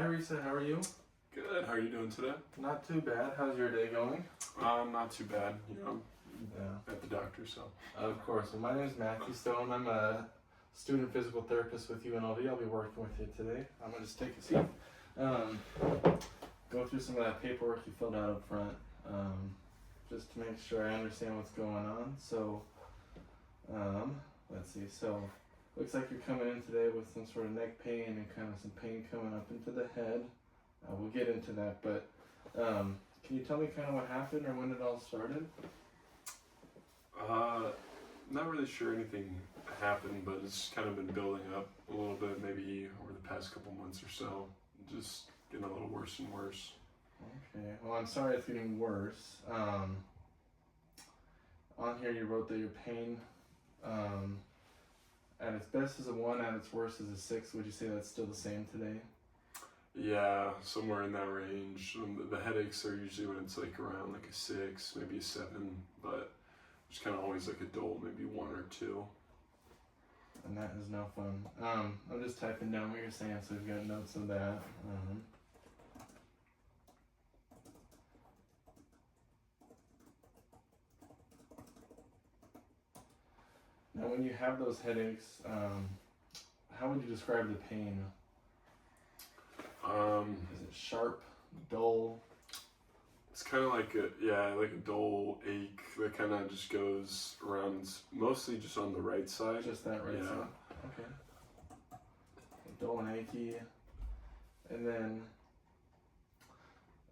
Risa, how are you? Good. How are you doing today? Not too bad. How's your day going? Not too bad. Yeah. At the doctor, so. Of course. Well, my name is Matthew Stone. I'm a student physical therapist with UNLV. I'll be working with you today. I'm going to just take a seat. Go through some of that paperwork you filled out up front, just to make sure I understand what's going on. So, let's see. So, looks like you're coming in today with some sort of neck pain and kind of some pain coming up into the head. We'll get into that, but can you tell me kind of what happened or when it all started? Not really sure anything happened, but it's kind of been building up a little bit, maybe over the past couple months or so. Just getting a little worse and worse. Okay, well, I'm sorry it's getting worse. On here you wrote that your pain at its best is a 1, at its worst is a 6. Would you say that's still the same today? Yeah, somewhere in that range. The headaches are usually when it's like around like a 6, maybe a 7, but it's kind of always like a dull, maybe 1 or 2. And that is no fun. I'm just typing down what you're saying, so we've got notes of that. Now, when you have those headaches, how would you describe the pain? Is it sharp, dull? It's kind of like like a dull ache that kind of just goes around. It's mostly just on the right side. Just that right side. Okay. Dull and achy, and then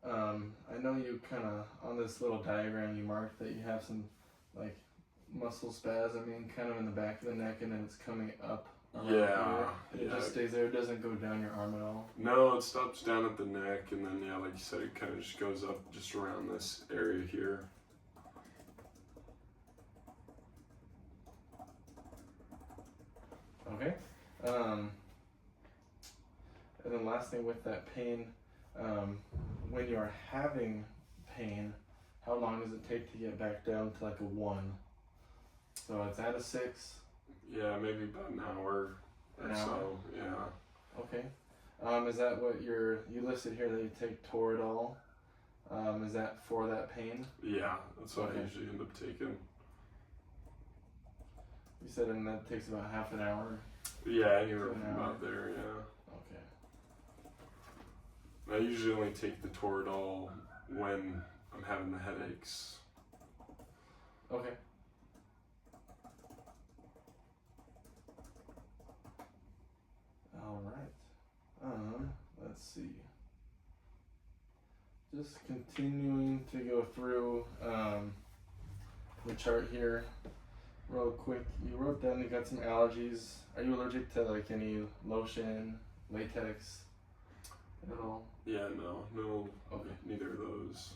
I know you kind of on this little diagram you marked that you have some like muscle spasming kind of in the back of the neck, and then it's coming up. It just stays there. It doesn't go down your arm at all. No, it stops down at the neck, and then like you said, it kind of just goes up just around this area here. Okay. And then last thing with that pain, when you are having pain, how long does it take to get back down to like a 1? So it's at a 6. Yeah, maybe about an hour or so. Yeah. Okay. Is that what you listed here that you take Toradol? Is that for that pain? Yeah, that's what I usually end up taking. You said, and that takes about half an hour? Yeah, anywhere from about there, yeah. Okay. I usually only take the Toradol when I'm having the headaches. Okay. All right. Let's see. Just continuing to go through the chart here real quick. You wrote down you got some allergies. Are you allergic to like any lotion, latex at all? Yeah, no. Okay. Neither of those.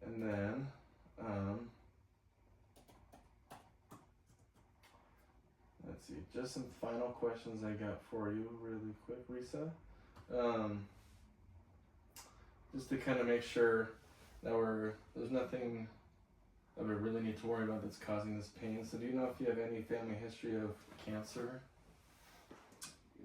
And then let's see, just some final questions I got for you really quick, Risa. Just to kind of make sure that there's nothing that we really need to worry about that's causing this pain. So do you know if you have any family history of cancer?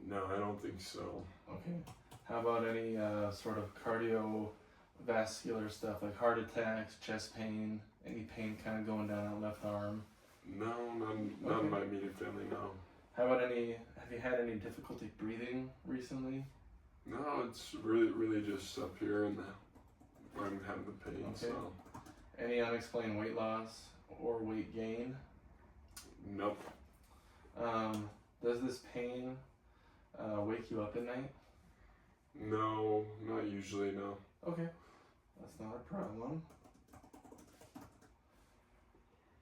No, I don't think so. Okay. How about any sort of cardiovascular stuff like heart attacks, chest pain, any pain kind of going down that left arm? No, none in my immediate family, no. How about have you had any difficulty breathing recently? No, it's really just up here where I'm having the pain, Okay. so. Any unexplained weight loss or weight gain? Nope. Does this pain wake you up at night? No, not usually, no. Okay, that's not a problem.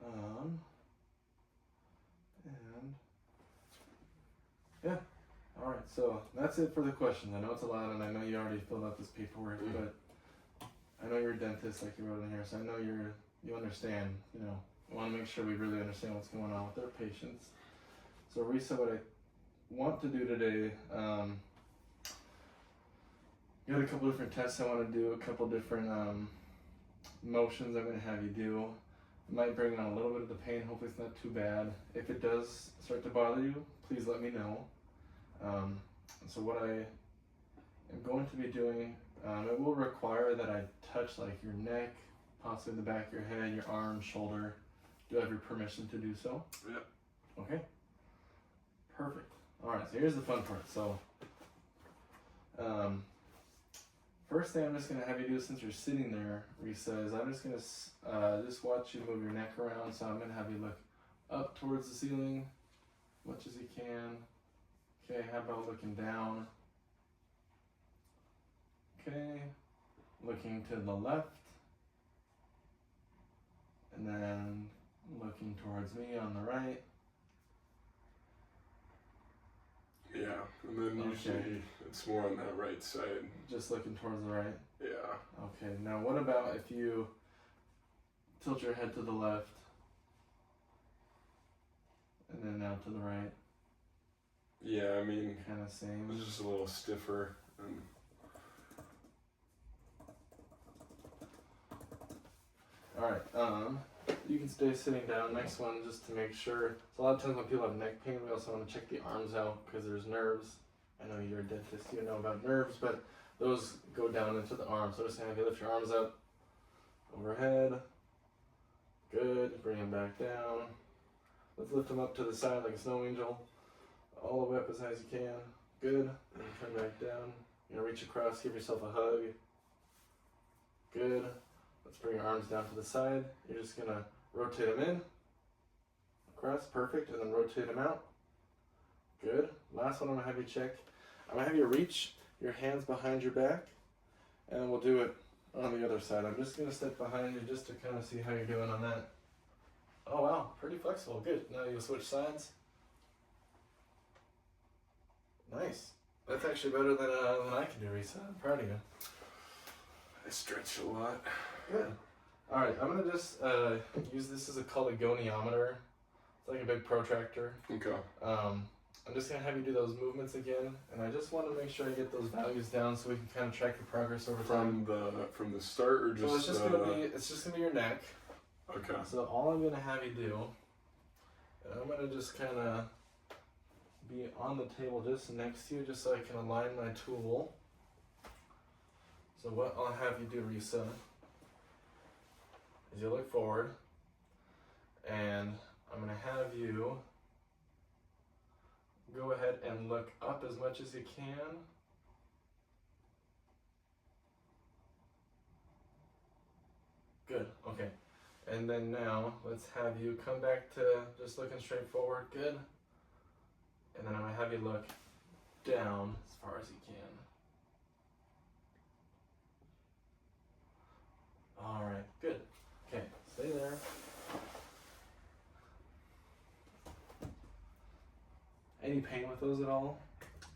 And yeah, all right. So that's it for the questions. I know it's a lot, and I know you already filled out this paperwork, but I know you're a dentist, like you wrote in here, so I know you understand. We want to make sure we really understand what's going on with our patients. So Risa, what I want to do today, got a couple different tests I want to do, a couple different motions I'm going to have you do. It might bring on a little bit of the pain. Hopefully it's not too bad. If it does start to bother you, please let me know. So what I am going to be doing, it will require that I touch like your neck, possibly the back of your head, your arm, shoulder. Do I have your permission to do so? Yep. Okay. Perfect. All right. So here's the fun part. So, first thing I'm just gonna have you do since you're sitting there, Risa, is I'm just gonna just watch you move your neck around. So I'm gonna have you look up towards the ceiling, much as you can. Okay. How about looking down? Okay. Looking to the left, and then looking towards me on the right. Yeah, and then usually it's more on that right side. Just looking towards the right? Yeah. Okay, now what about if you tilt your head to the left, and then now to the right? Yeah, I mean, kind of same. It's just a little stiffer. And Alright, you can stay sitting down. Next one, just to make sure. So a lot of times when people have neck pain, we also want to check the arms out because there's nerves. I know you're a dentist, you know about nerves, but those go down into the arms. So just have you lift your arms up, overhead. Good. Bring them back down. Let's lift them up to the side like a snow angel. All the way up as high as you can. Good. And come back down. You're gonna reach across, give yourself a hug. Good. Let's bring your arms down to the side. You're just gonna rotate them in, across, perfect, and then rotate them out. Good. Last one I'm gonna have you check. I'm gonna have you reach your hands behind your back, and then we'll do it on the other side. I'm just gonna step behind you just to kind of see how you're doing on that. Oh wow, pretty flexible. Good. Now you'll switch sides. Nice. That's actually better than I can do, Risa. I'm proud of you. I stretch a lot. Good. All right, I'm gonna just use this as a called a goniometer. It's like a big protractor. Okay. I'm just gonna have you do those movements again, and I just want to make sure I get those values down so we can kind of track your progress over time. From the start, or just? So it's just gonna be your neck. Okay. So all I'm gonna have you do, and I'm gonna just kind of be on the table just next to you, just so I can align my tool. So what I'll have you do, Risa, is you look forward, and I'm gonna have you go ahead and look up as much as you can. Good, okay. And then now, let's have you come back to just looking straight forward, good. And then I'm gonna have you look down as far as you can. All right, good. Okay, stay there. Any pain with those at all?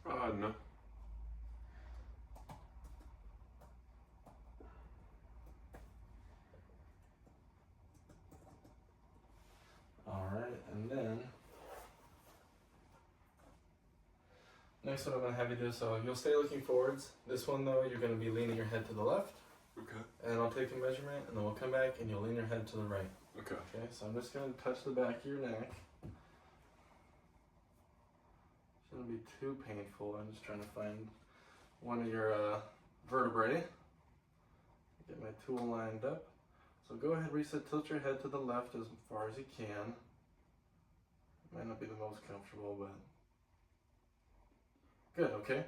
No. All right, and then next one I'm gonna have you do, so you'll stay looking forwards. This one though, you're gonna be leaning your head to the left. Okay. And I'll take a measurement, and then we'll come back, and you'll lean your head to the right. Okay. Okay, so I'm just gonna touch the back of your neck. Shouldn't be too painful. I'm just trying to find one of your vertebrae. Get my tool lined up. So go ahead, Risa, tilt your head to the left as far as you can. Might not be the most comfortable, but good, okay.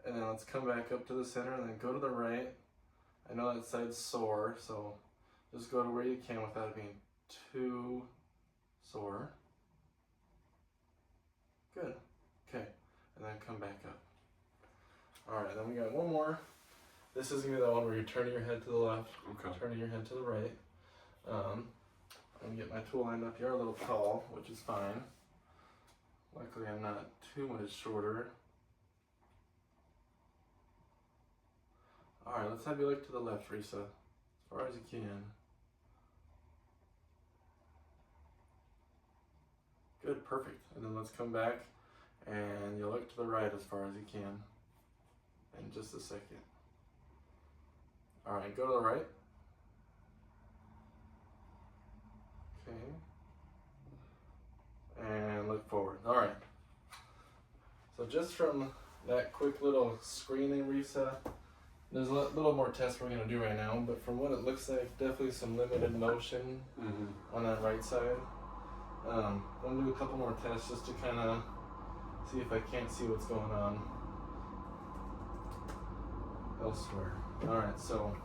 And then let's come back up to the center and then go to the right. I know that side's sore, so just go to where you can without it being too sore. Good. Okay. And then come back up. Alright, then we got one more. This is going to be the one where you're turning your head to the left, Okay. turning your head to the right. I'm going to get my tool lined up. You're a little tall, which is fine. Luckily, I'm not too much shorter. Alright, let's have you look to the left, Risa, as far as you can. Good, perfect. And then let's come back and you look to the right as far as you can in just a second. Alright, go to the right. Okay. And look forward. Alright. So just from that quick little screening reset. There's a little more tests we're gonna do right now, but from what it looks like, definitely some limited motion on that right side. I'm gonna do a couple more tests just to kind of see if I can't see what's going on elsewhere. All right, so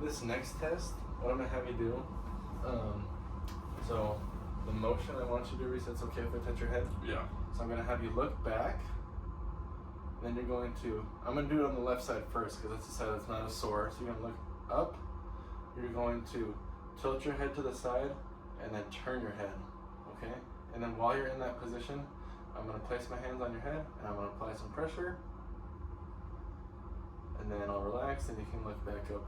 this next test, what I'm gonna have you do, so the motion I want you to reset. It's okay if I touch your head? Yeah. So I'm gonna have you look back. Then you're going to, I'm going to do it on the left side first because that's the side that's not as sore. So you're going to look up, you're going to tilt your head to the side, and then turn your head, okay? And then while you're in that position, I'm going to place my hands on your head, and I'm going to apply some pressure, and then I'll relax, and you can look back up.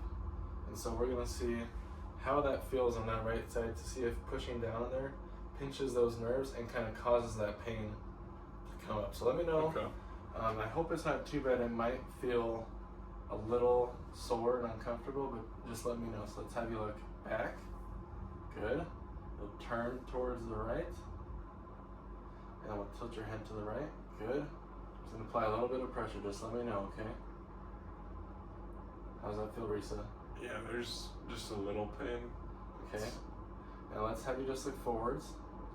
And so we're going to see how that feels on that right side to see if pushing down in there pinches those nerves and kind of causes that pain to come up. So let me know. Okay. I hope it's not too bad. It might feel a little sore and uncomfortable, but just let me know. So let's have you look back. Good. You'll turn towards the right. And then we'll tilt your head to the right. Good. Just going to apply a little bit of pressure. Just let me know, okay? How does that feel, Risa? Yeah, there's just a little pain. Okay. Now let's have you just look forwards.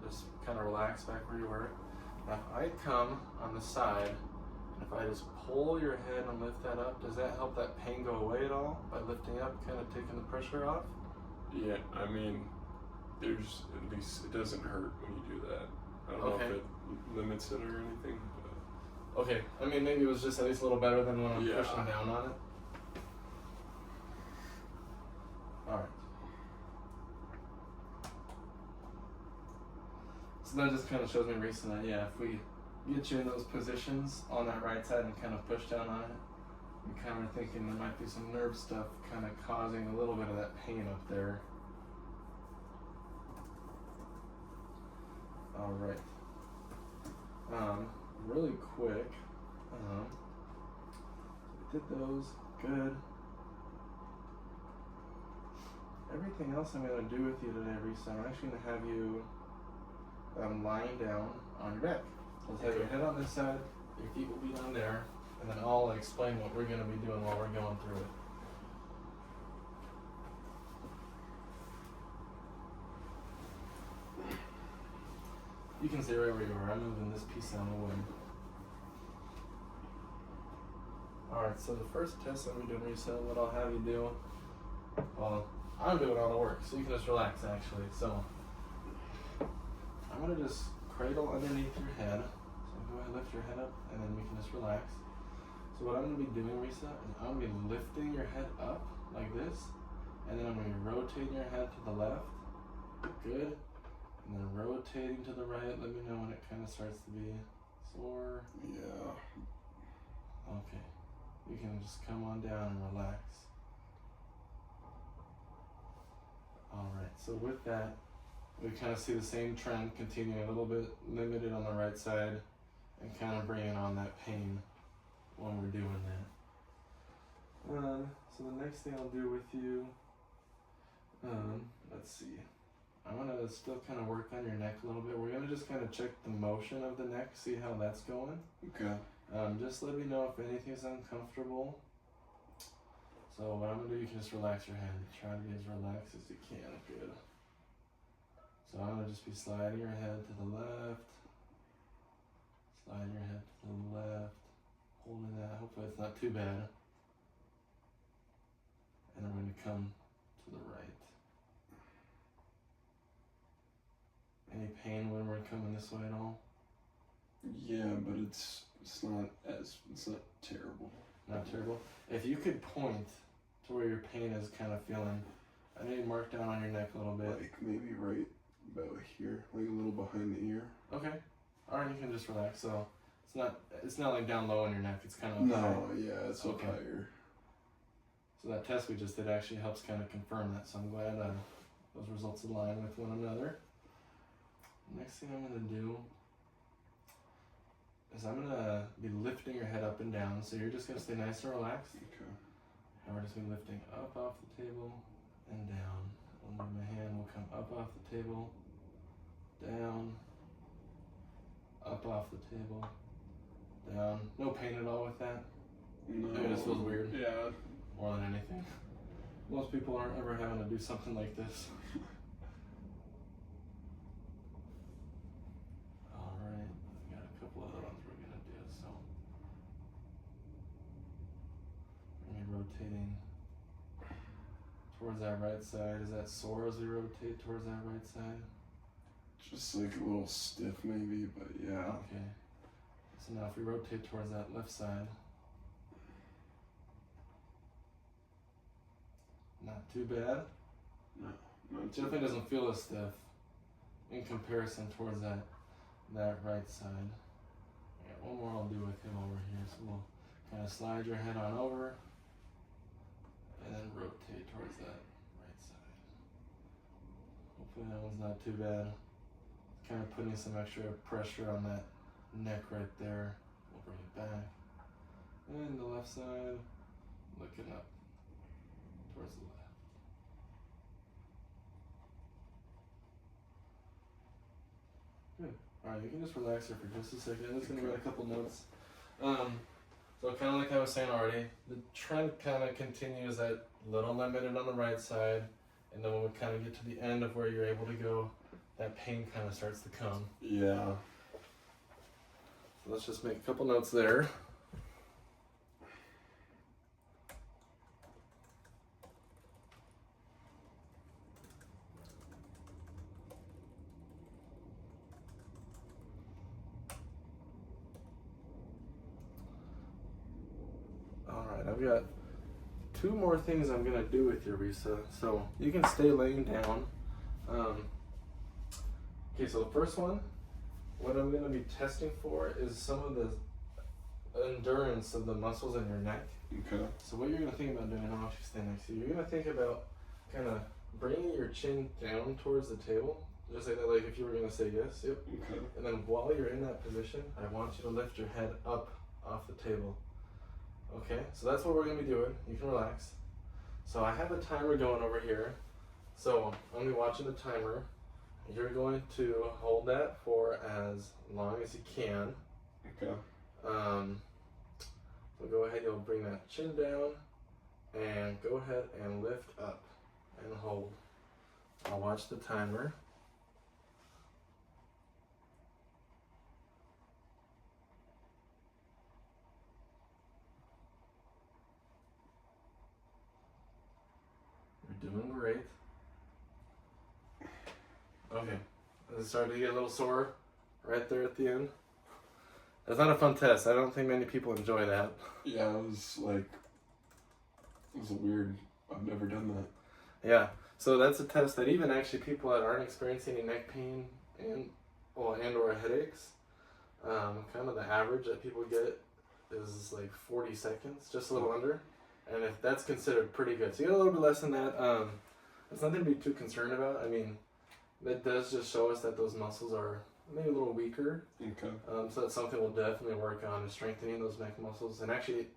Just kind of relax back where you were. Now if I come on the side, if I just pull your head and lift that up, does that help that pain go away at all by lifting up, kind of taking the pressure off? Yeah, I mean, there's at least, it doesn't hurt when you do that. I don't know if it limits it or anything. But. Okay, I mean, maybe it was just at least a little better than when I'm pushing down on it. Alright. So that just kind of shows me recently that, yeah, if we get you in those positions on that right side and kind of push down on it, we kind of are thinking there might be some nerve stuff kind of causing a little bit of that pain up there. All right. Really quick. We did those. Good. Everything else I'm going to do with you today, Risa, I'm actually going to have you lying down on your back. So let's have your head on this side, your feet will be down there, and then I'll explain what we're going to be doing while we're going through it. You can stay right where you are. I'm moving this piece out of the way. Alright, so the first test that we're doing, Risa, what I'll have you do, well, I'm doing all the work, so you can just relax actually. So I'm going to just cradle underneath your head. So go ahead, lift your head up, and then we can just relax. So what I'm going to be doing, Risa, is I'm going to be lifting your head up like this, and then I'm going to be rotating your head to the left. Good. And then rotating to the right. Let me know when it kind of starts to be sore. Yeah. Okay. You can just come on down and relax. Alright, so with that, we kind of see the same trend continuing, a little bit limited on the right side and kind of bringing on that pain when we're doing that. So the next thing I'll do with you, let's see. I'm going to still kind of work on your neck a little bit. We're going to just kind of check the motion of the neck, see how that's going. Okay. Just let me know if anything's uncomfortable. So what I'm going to do, you can just relax your hand. Try to be as relaxed as you can. Good. So I'm going to just be sliding your head to the left. Sliding your head to the left. Holding that. Hopefully it's not too bad. And I'm going to come to the right. Any pain when we're coming this way at all? Yeah, but it's not terrible. Not terrible. If you could point to where your pain is kind of feeling, I know you marked down on your neck a little bit. Like maybe right about here, like a little behind the ear. Okay. Alright, you can just relax. So it's not like down low on your neck, it's kind of up high. No, yeah, it's up higher. So that test we just did actually helps kind of confirm that, so I'm glad those results align with one another. Next thing I'm going to do is I'm going to be lifting your head up and down, so you're just going to stay nice and relaxed. Okay. And we're just going to be lifting up off the table and down. I'll move my hand, will come up off the table, down, up off the table, down. No pain at all with that. No. It just feels weird. Yeah. More than anything. Most people aren't ever having to do something like this. Alright, we got a couple other ones we're gonna do, so. We're gonna be rotating towards that right side. Is that sore as we rotate towards that right side? Just like a little stiff maybe, but yeah. Okay. So now if we rotate towards that left side. Not too bad. No. It definitely doesn't feel as stiff in comparison towards that right side. Yeah, one more I'll do with him over here. So we'll kind of slide your head on over and then rotate towards that right side. Hopefully that one's not too bad. Kind of putting some extra pressure on that neck right there. We'll bring it back. And the left side, looking up towards the left. Good. Alright, you can just relax here for just a second. I'm just going to write a couple notes. So kind of like I was saying already, the trend kind of continues at little limited on the right side, and then when we kind of get to the end of where you're able to go, that pain kind of starts to come. Yeah. So let's just make a couple notes there. Alright, I've got two more things I'm going to do with your Risa. So you can stay laying down. Okay, so the first one, what I'm going to be testing for is some of the endurance of the muscles in your neck. Okay. So what you're going to think about doing, I'll actually stand next to you, you're going to think about kind of bringing your chin down towards the table, just like that, like if you were going to say yes, yep. Okay. And then while you're in that position, I want you to lift your head up off the table. Okay, so that's what we're going to be doing. You can relax. So I have a timer going over here. So I'm going to be watching the timer. You're going to hold that for as long as you can. Okay. So go ahead, you'll bring that chin down and go ahead and lift up and hold. I'll watch the timer. You're doing great. Okay, is it starting to get a little sore right there at the end? That's not a fun test. I don't think many people enjoy that. Yeah, it was weird. I've never done that. Yeah, so that's a test that even actually people that aren't experiencing any neck pain and or headaches, kind of the average that people get is like 40 seconds, just a little under. And if that's considered pretty good. So you get a little bit less than that. It's nothing to be too concerned about. I mean, that does just show us that those muscles are maybe a little weaker. Okay. So that's something we'll definitely work on, is strengthening those neck muscles. And actually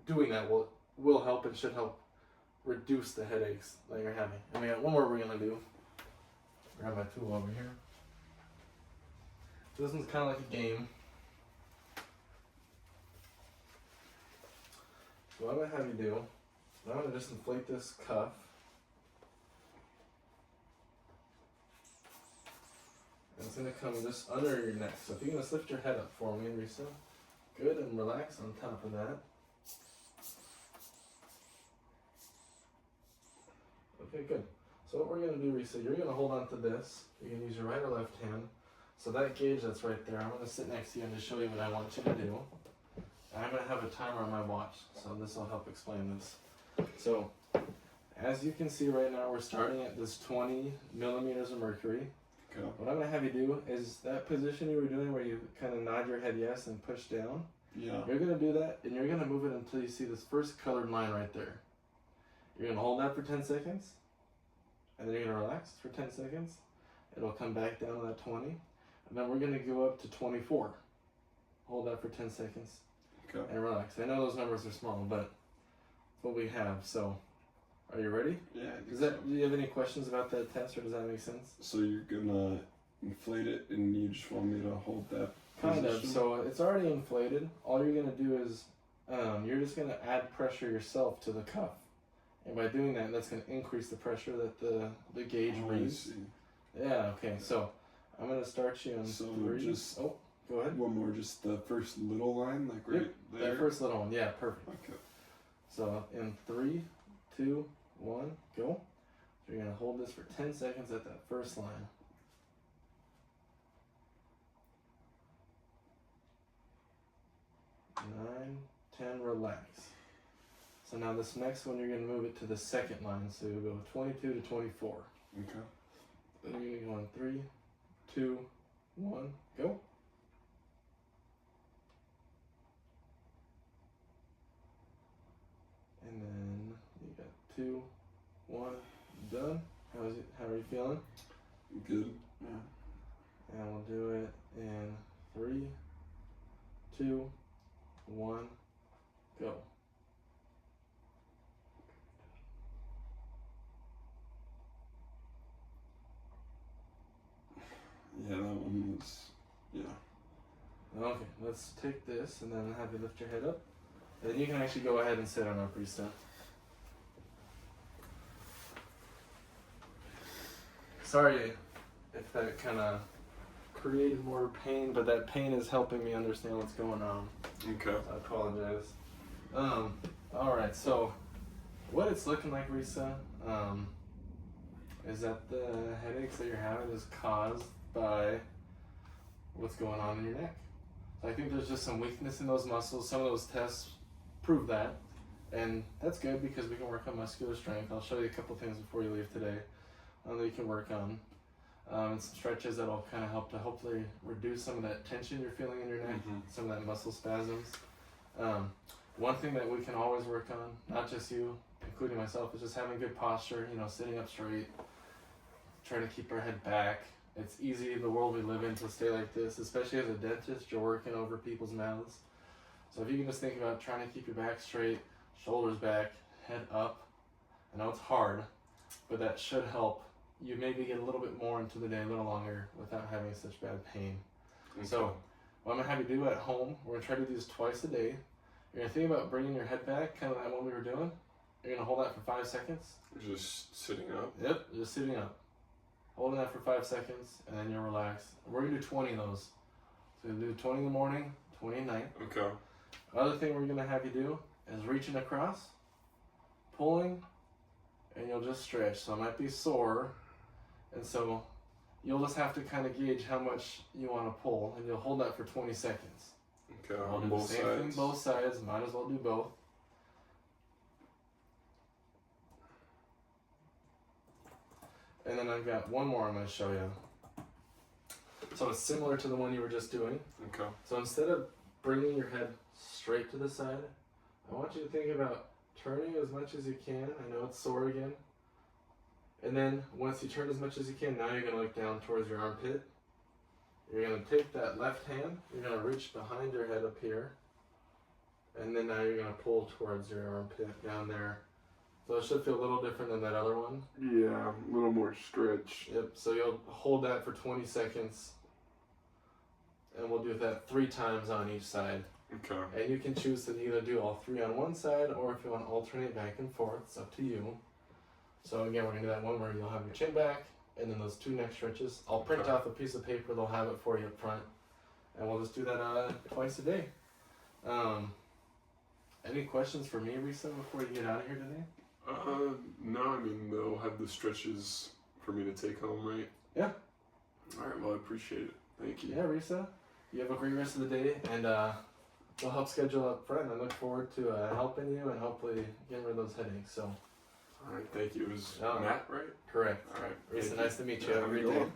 doing that will help and should help reduce the headaches that you're having. And we got one more we're going to do. Grab my tool over here. So this one's kind of like a game. So what I'm going to have you do, I'm going to just inflate this cuff. And it's going to come just under your neck. So if you can just lift your head up for me, Risa. Good, and relax on top of that. Okay, good. So what we're going to do, Risa, you're going to hold on to this. You can use your right or left hand. So that gauge that's right there, I'm going to sit next to you and just show you what I want you to do. And I'm going to have a timer on my watch, so this will help explain this. So, as you can see right now, we're starting at this 20 millimeters of mercury. Okay. What I'm going to have you do is that position you were doing where you kind of nod your head yes and push down. Yeah. You're going to do that, and you're going to move it until you see this first colored line right there. You're going to hold that for 10 seconds, and then you're going to relax for 10 seconds. It'll come back down to that 20, and then we're going to go up to 24. Hold that for 10 seconds. Okay. And relax. I know those numbers are small, but it's what we have. So, are you ready? Yeah. Do you have any questions about that test, or does that make sense? So you're gonna inflate it, and you just want me to hold that Kind of. position? So it's already inflated. All you're gonna do is you're just gonna add pressure yourself to the cuff, and by doing that, that's gonna increase the pressure that the gauge Oh, I reads. see. Yeah. Okay. So I'm gonna start you in So 3. just Oh, go ahead. one more, just the first little line, like right there. That first little one. Yeah. Perfect. Okay. So in 3, 2, 1, go. So you're gonna hold this for 10 seconds at that first line. 9, 10, relax. So now this next one, you're going to move it to the second line. So you'll go 22 to 24. Okay. Then you're going to go in 3, 2, 1, go. And then you got 2, 1, done. How are you feeling? Good. Yeah. And we'll do it in 3, 2, 1, go. Yeah, that one was. Yeah. Okay, let's take this and then have you lift your head up. And then you can actually go ahead and sit on up, Risa. Sorry if that kind of created more pain, but that pain is helping me understand what's going on. Okay. I apologize. Alright, so what it's looking like, Risa, is that the headaches that you're having is caused by what's going on in your neck. So I think there's just some weakness in those muscles. Some of those tests prove that, and that's good because we can work on muscular strength. I'll show you a couple things before you leave today that you can work on. And some stretches that'll kind of help to hopefully reduce some of that tension you're feeling in your neck, some of that muscle spasms. One thing that we can always work on, not just you, including myself, is just having good posture, sitting up straight, trying to keep our head back. It's easy in the world we live in to stay like this, especially as a dentist, you're working over people's mouths. So if you can just think about trying to keep your back straight, shoulders back, head up. I know it's hard, but that should help you maybe get a little bit more into the day, a little longer, without having such bad pain. Okay. So what I'm going to have you do at home, we're going to try to do this twice a day. You're going to think about bringing your head back, kind of like what we were doing. You're going to hold that for 5 seconds. Just sitting up. Yep, just sitting up. Holding that for 5 seconds, and then you'll relax. We're going to do 20 of those. So we'll do 20 in the morning, 20 at night. Okay. Other thing we're going to have you do is reaching across, pulling, and you'll just stretch. So it might be sore, and so you'll just have to kind of gauge how much you want to pull, and you'll hold that for 20 seconds. Okay. I'll On do both the same sides. thing, both sides. Might as well do both. And then I've got one more I'm going to show you. So it's similar to the one you were just doing. Okay. So instead of bringing your head straight to the side, I want you to think about turning as much as you can. I know it's sore again. And then once you turn as much as you can, now you're going to look down towards your armpit. You're going to take that left hand, you're going to reach behind your head up here. And then now you're going to pull towards your armpit down there. So it should feel a little different than that other one. Yeah, a little more stretch. Yep, so you'll hold that for 20 seconds. And we'll do that 3 times on each side. Okay. And you can choose to either do all 3 on one side, or if you want to alternate back and forth, it's up to you. So again, we're going to do that one where you'll have your chin back, and then those 2 neck stretches. I'll print off a piece of paper, they'll have it for you up front. And we'll just do that twice a day. Any questions for me, Risa, before you get out of here today? No, I mean, they'll have the stretches for me to take home, right? Yeah. Alright, well, I appreciate it. Thank you. Yeah, Risa. You have a great rest of the day, and we'll help schedule up front. I look forward to helping you and hopefully getting rid of those headaches. So. Alright, thank you. It was Yeah. Matt, right? Correct. Alright. Risa, thank nice you. to meet you. Yeah, Have a great good day. one.